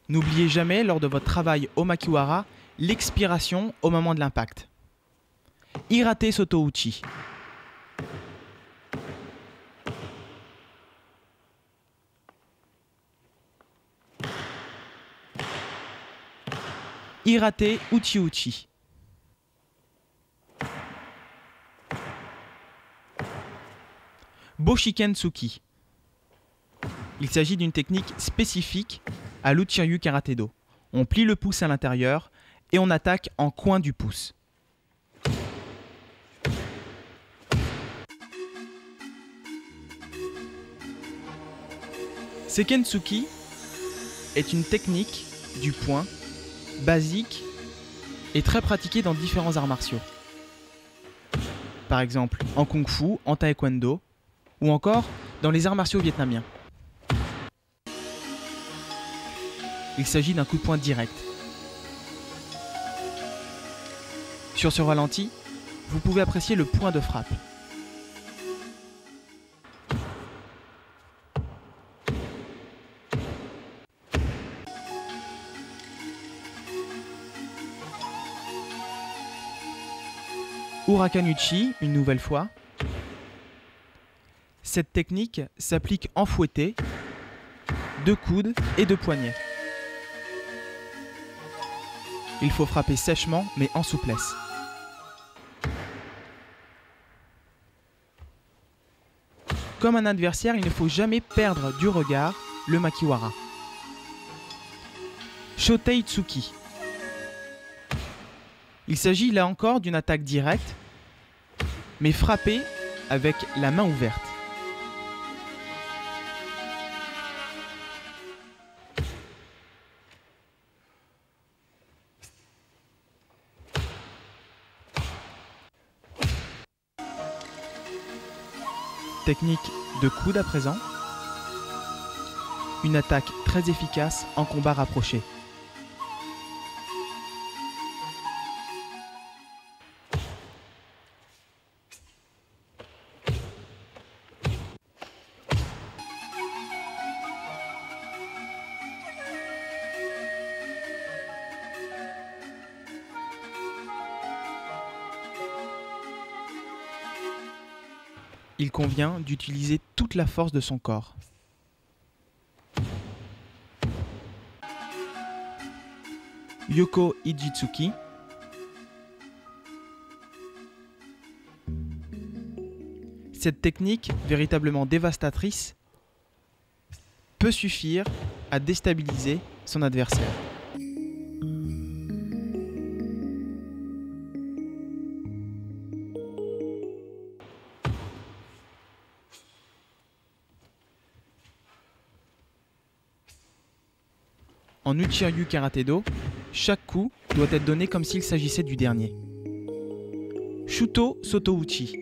N'oubliez jamais lors de votre travail au makiwara l'expiration au moment de l'impact. Hirate Sotouchi. Hirate Uchi-Uchi. Boshiken Tsuki. Il s'agit d'une technique spécifique à l'Uchiryu Karaté-Do. On plie le pouce à l'intérieur et on attaque en coin du pouce. Sekentsuki est une technique du poing basique et très pratiquée dans différents arts martiaux. Par exemple en kung fu, en taekwondo ou encore dans les arts martiaux vietnamiens. Il s'agit d'un coup de poing direct. Sur ce ralenti, vous pouvez apprécier le point de frappe. Urakanuchi, une nouvelle fois. Cette technique s'applique en fouetté, de coude et de poignet. Il faut frapper sèchement mais en souplesse. Comme un adversaire, il ne faut jamais perdre du regard le makiwara. Shotei Tsuki. Il s'agit là encore d'une attaque directe, mais frappée avec la main ouverte. Technique de coude à présent. Une attaque très efficace en combat rapproché. Il convient d'utiliser toute la force de son corps. Yoko Ijitsuki. Cette technique, véritablement dévastatrice, peut suffire à déstabiliser son adversaire. En Uchiha-ryu Karaté-Do, chaque coup doit être donné comme s'il s'agissait du dernier. Shuto Sotouchi.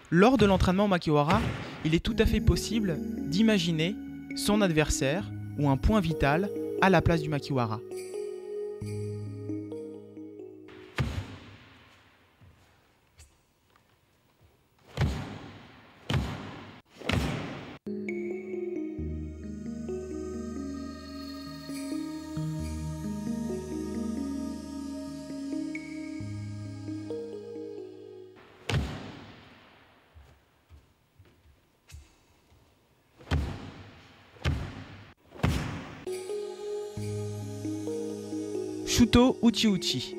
Lors de l'entraînement au makiwara, il est tout à fait possible d'imaginer son adversaire ou un point vital à la place du makiwara. Shuto Uchi-Uchi.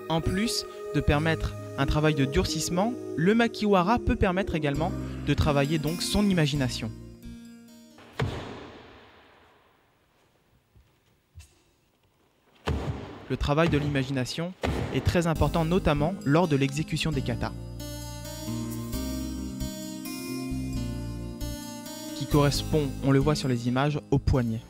En plus de permettre un travail de durcissement, le makiwara peut permettre également de travailler donc son imagination. Le travail de l'imagination est très important, notamment lors de l'exécution des katas, qui correspond, on le voit sur les images, au poignet.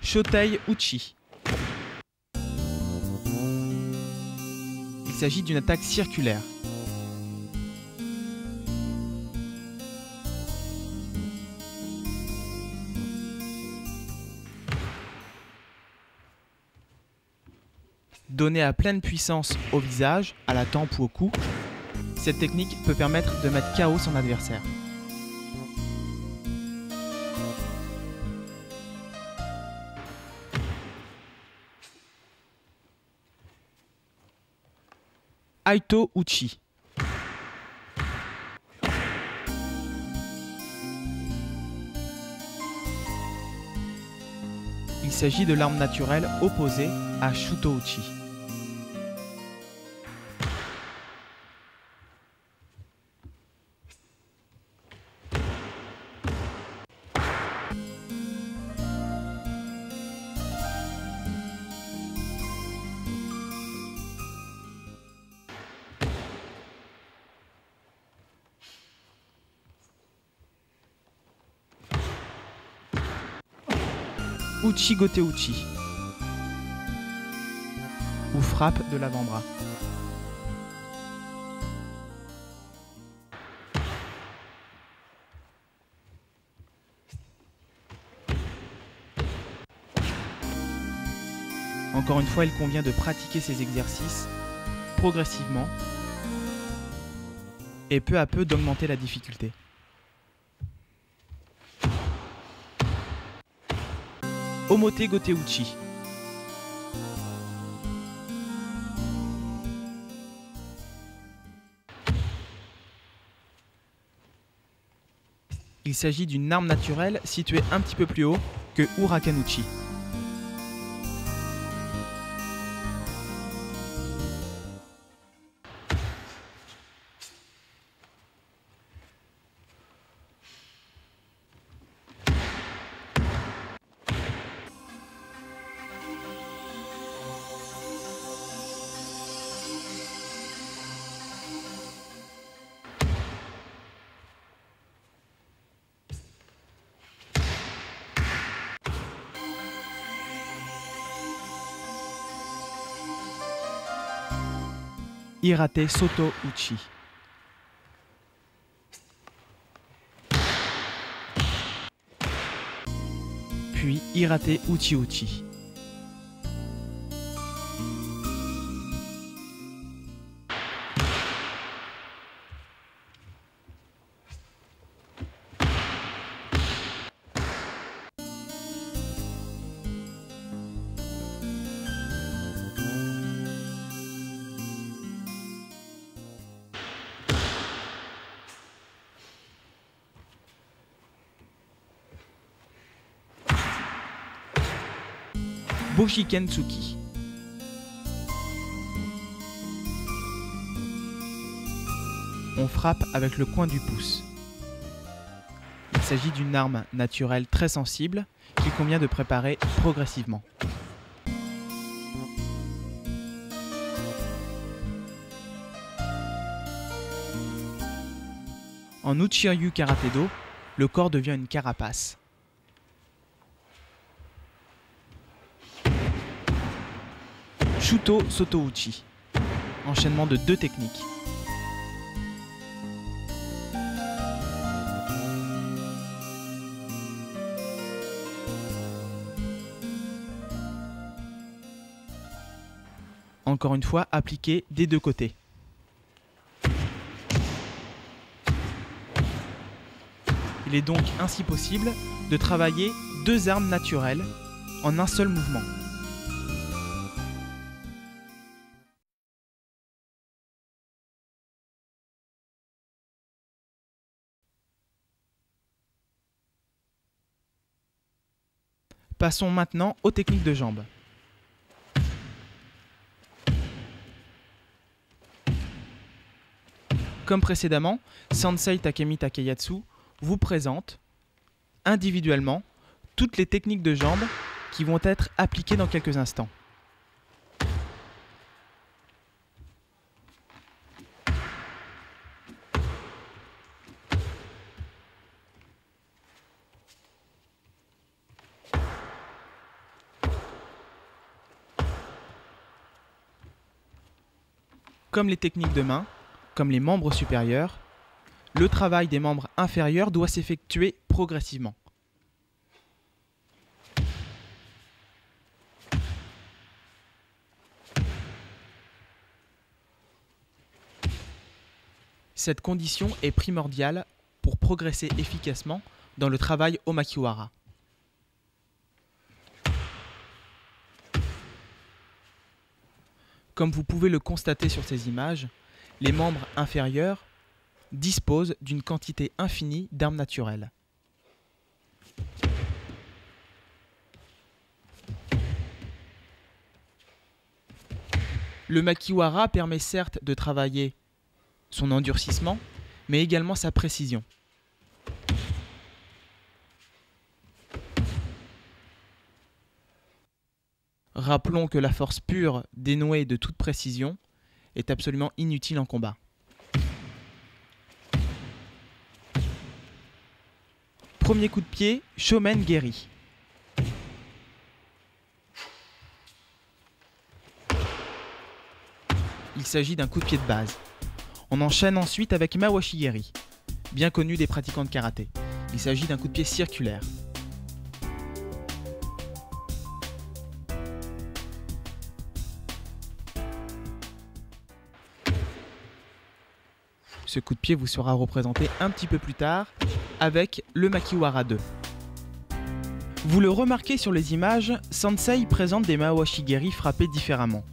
Shotei Uchi. s'agit d'une attaque circulaire. Donnée à pleine puissance au visage, à la tempe ou au cou, cette technique peut permettre de mettre KO son adversaire. Aito Uchi. Il s'agit de l'arme naturelle opposée à Shuto Uchi. Uchi Gote Uchi, ou frappe de l'avant-bras. Encore une fois, il convient de pratiquer ces exercices progressivement et peu à peu d'augmenter la difficulté. Omote Gote Uchi. Il s'agit d'une arme naturelle située un petit peu plus haut que Huraken Uchi. Hirate Soto Uchi. Puis Hirate Uchi Uchi. Boshiken Tsuki. On frappe avec le coin du pouce. Il s'agit d'une arme naturelle très sensible qu'il convient de préparer progressivement. En Uchi-ryu Karate-do, le corps devient une carapace. Shuto Soto Uchi. Enchaînement de deux techniques. Encore une fois, appliqué des deux côtés. Il est donc ainsi possible de travailler deux armes naturelles en un seul mouvement. Passons maintenant aux techniques de jambes. Comme précédemment, Sensei Takemi Takeyatsu vous présente individuellement toutes les techniques de jambes qui vont être appliquées dans quelques instants. Comme les techniques de main, comme les membres supérieurs, le travail des membres inférieurs doit s'effectuer progressivement. Cette condition est primordiale pour progresser efficacement dans le travail Omakiwara. Comme vous pouvez le constater sur ces images, les membres inférieurs disposent d'une quantité infinie d'armes naturelles. Le makiwara permet certes de travailler son endurcissement, mais également sa précision. Rappelons que la force pure, dénuée de toute précision, est absolument inutile en combat. Premier coup de pied, Shomen Geri. Il s'agit d'un coup de pied de base. On enchaîne ensuite avec Mawashi Geri, bien connu des pratiquants de karaté. Il s'agit d'un coup de pied circulaire. Ce coup de pied vous sera représenté un petit peu plus tard avec le Makiwara 2. Vous le remarquez sur les images, Sensei présente des Mawashi Geri frappés différemment.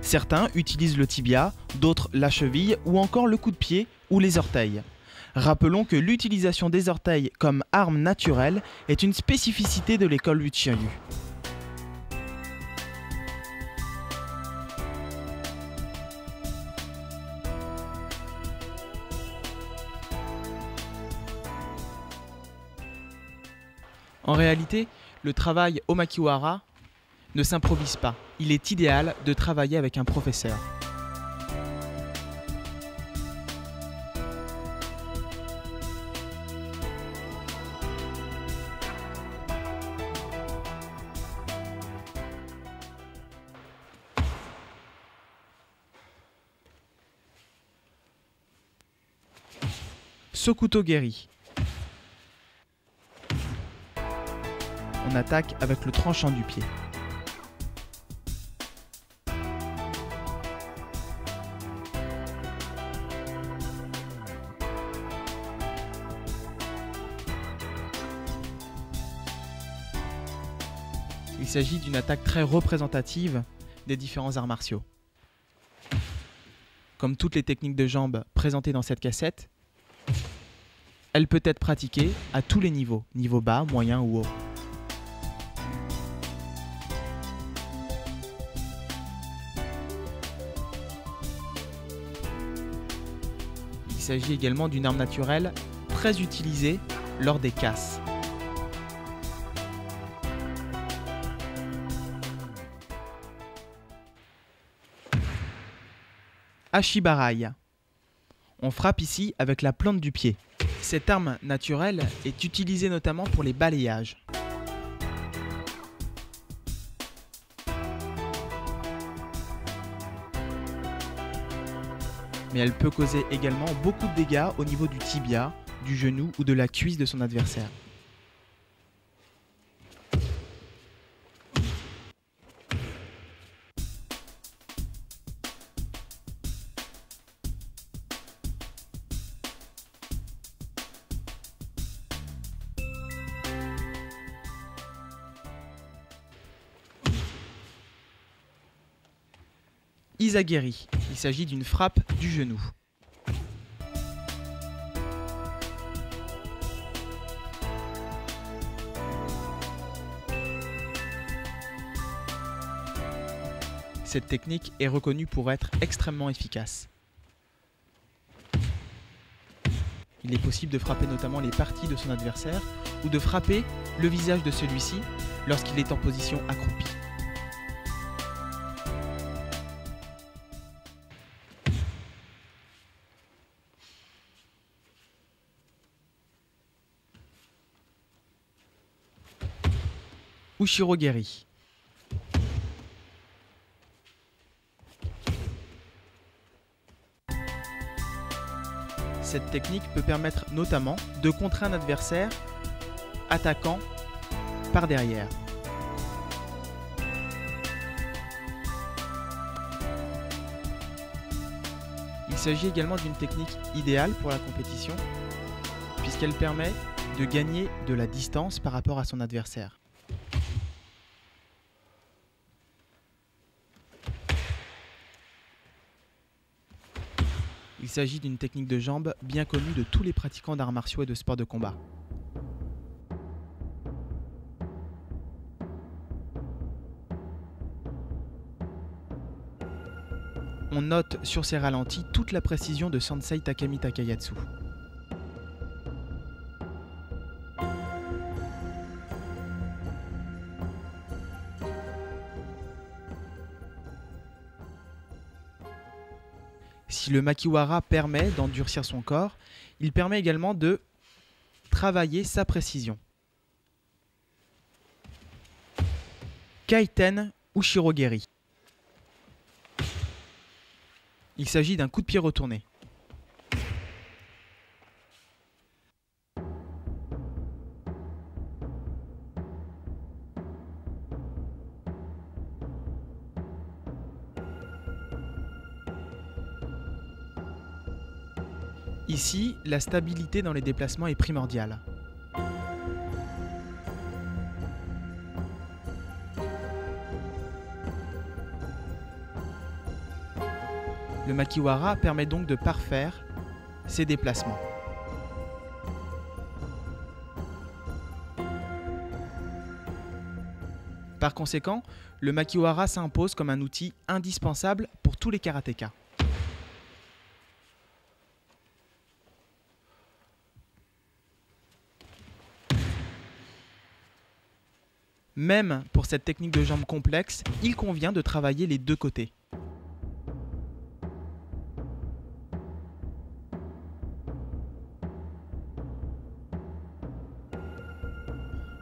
Certains utilisent le tibia, d'autres la cheville ou encore le coup de pied ou les orteils. Rappelons que l'utilisation des orteils comme arme naturelle est une spécificité de l'école Uchiryu. En réalité, le travail Omakiwara ne s'improvise pas. Il est idéal de travailler avec un professeur. Sokuto Geri. On attaque avec le tranchant du pied. Il s'agit d'une attaque très représentative des différents arts martiaux. Comme toutes les techniques de jambes présentées dans cette cassette, elle peut être pratiquée à tous les niveaux, niveau bas, moyen ou haut. Il s'agit également d'une arme naturelle très utilisée lors des casses. Ashibarai. On frappe ici avec la plante du pied. Cette arme naturelle est utilisée notamment pour les balayages. Mais elle peut causer également beaucoup de dégâts au niveau du tibia, du genou ou de la cuisse de son adversaire. Izagiri. Il s'agit d'une frappe du genou. Cette technique est reconnue pour être extrêmement efficace. Il est possible de frapper notamment les parties de son adversaire ou de frapper le visage de celui-ci lorsqu'il est en position accroupie. Ushiro-geri. Cette technique peut permettre notamment de contrer un adversaire attaquant par derrière. Il s'agit également d'une technique idéale pour la compétition, puisqu'elle permet de gagner de la distance par rapport à son adversaire. Il s'agit d'une technique de jambe bien connue de tous les pratiquants d'arts martiaux et de sports de combat. On note sur ces ralentis toute la précision de Sensei Takami Takayatsu. Si le makiwara permet d'endurcir son corps, il permet également de travailler sa précision. Kaiten Ushirogeri. Il s'agit d'un coup de pied retourné. Ici, la stabilité dans les déplacements est primordiale. Le makiwara permet donc de parfaire ses déplacements. Par conséquent, le makiwara s'impose comme un outil indispensable pour tous les karatékas. Même pour cette technique de jambe complexe, il convient de travailler les deux côtés.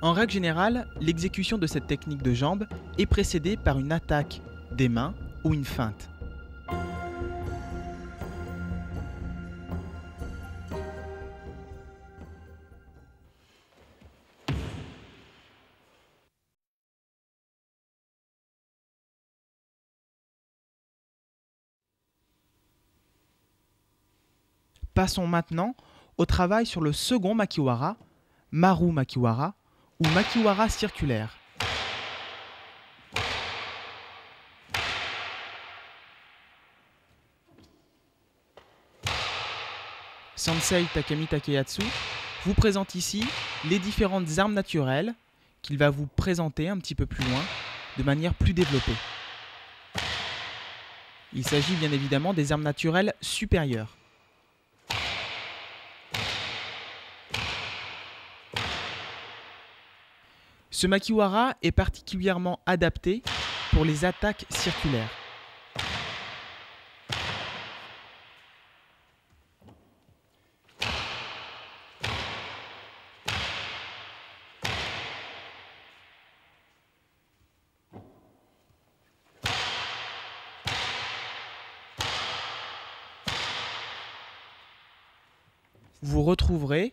En règle générale, l'exécution de cette technique de jambe est précédée par une attaque des mains ou une feinte. Passons maintenant au travail sur le second makiwara, Maru Makiwara ou makiwara circulaire. Sensei Takami Takayatsu vous présente ici les différentes armes naturelles qu'il va vous présenter un petit peu plus loin de manière plus développée. Il s'agit bien évidemment des armes naturelles supérieures. Ce makiwara est particulièrement adapté pour les attaques circulaires. Vous retrouverez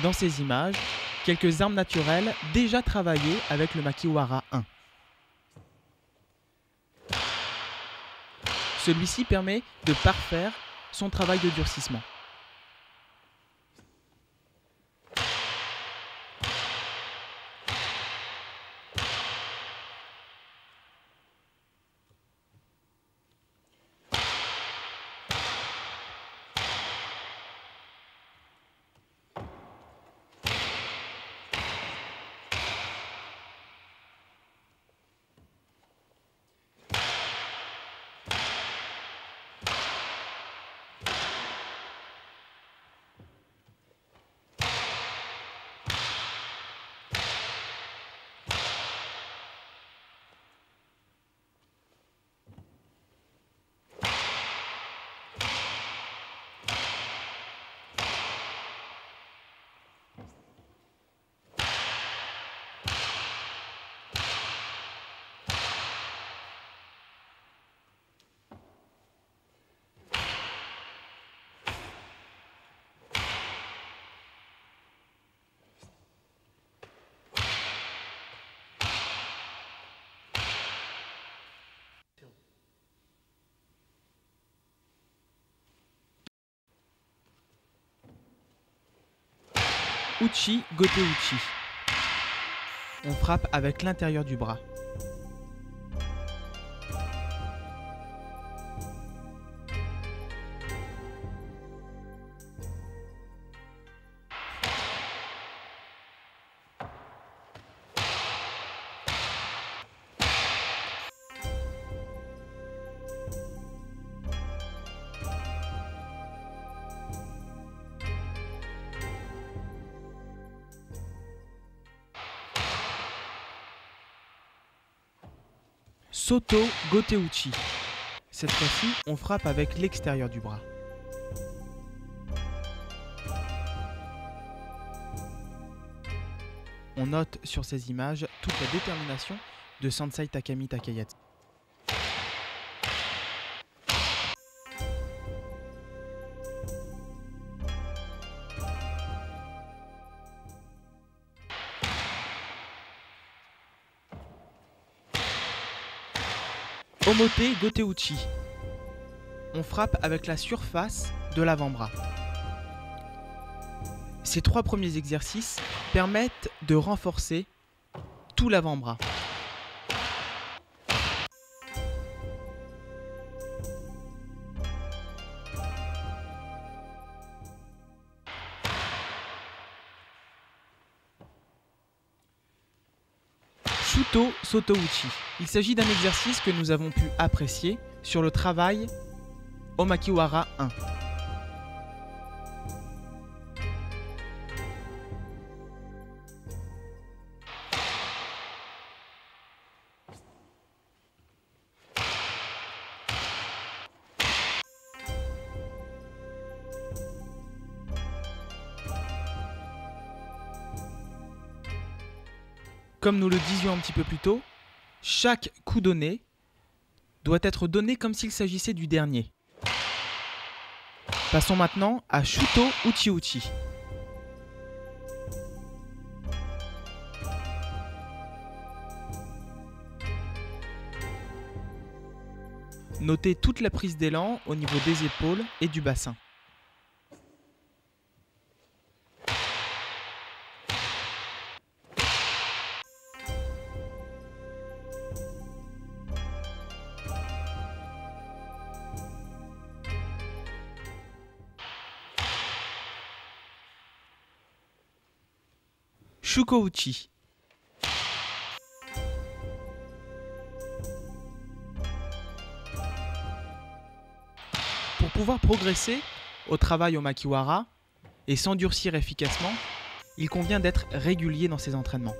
dans ces images quelques armes naturelles déjà travaillées avec le makiwara 1. Celui-ci permet de parfaire son travail de durcissement. Uchi Gote Uchi. On frappe avec l'intérieur du bras. Soto Gote Uchi. Cette fois-ci, on frappe avec l'extérieur du bras. On note sur ces images toute la détermination de Sensei Takami Takayatsu. Omote Gote Uchi. On frappe avec la surface de l'avant-bras. Ces 3 premiers exercices permettent de renforcer tout l'avant-bras. Shuto Soto Uchi. Il s'agit d'un exercice que nous avons pu apprécier sur le travail Omakiwara 1. Comme nous le disions un petit peu plus tôt, chaque coup donné doit être donné comme s'il s'agissait du dernier. Passons maintenant à Shuto Uchi Uchi. Notez toute la prise d'élan au niveau des épaules et du bassin. Shuko Uchi. Pour pouvoir progresser au travail Omakiwara et s'endurcir efficacement, il convient d'être régulier dans ses entraînements.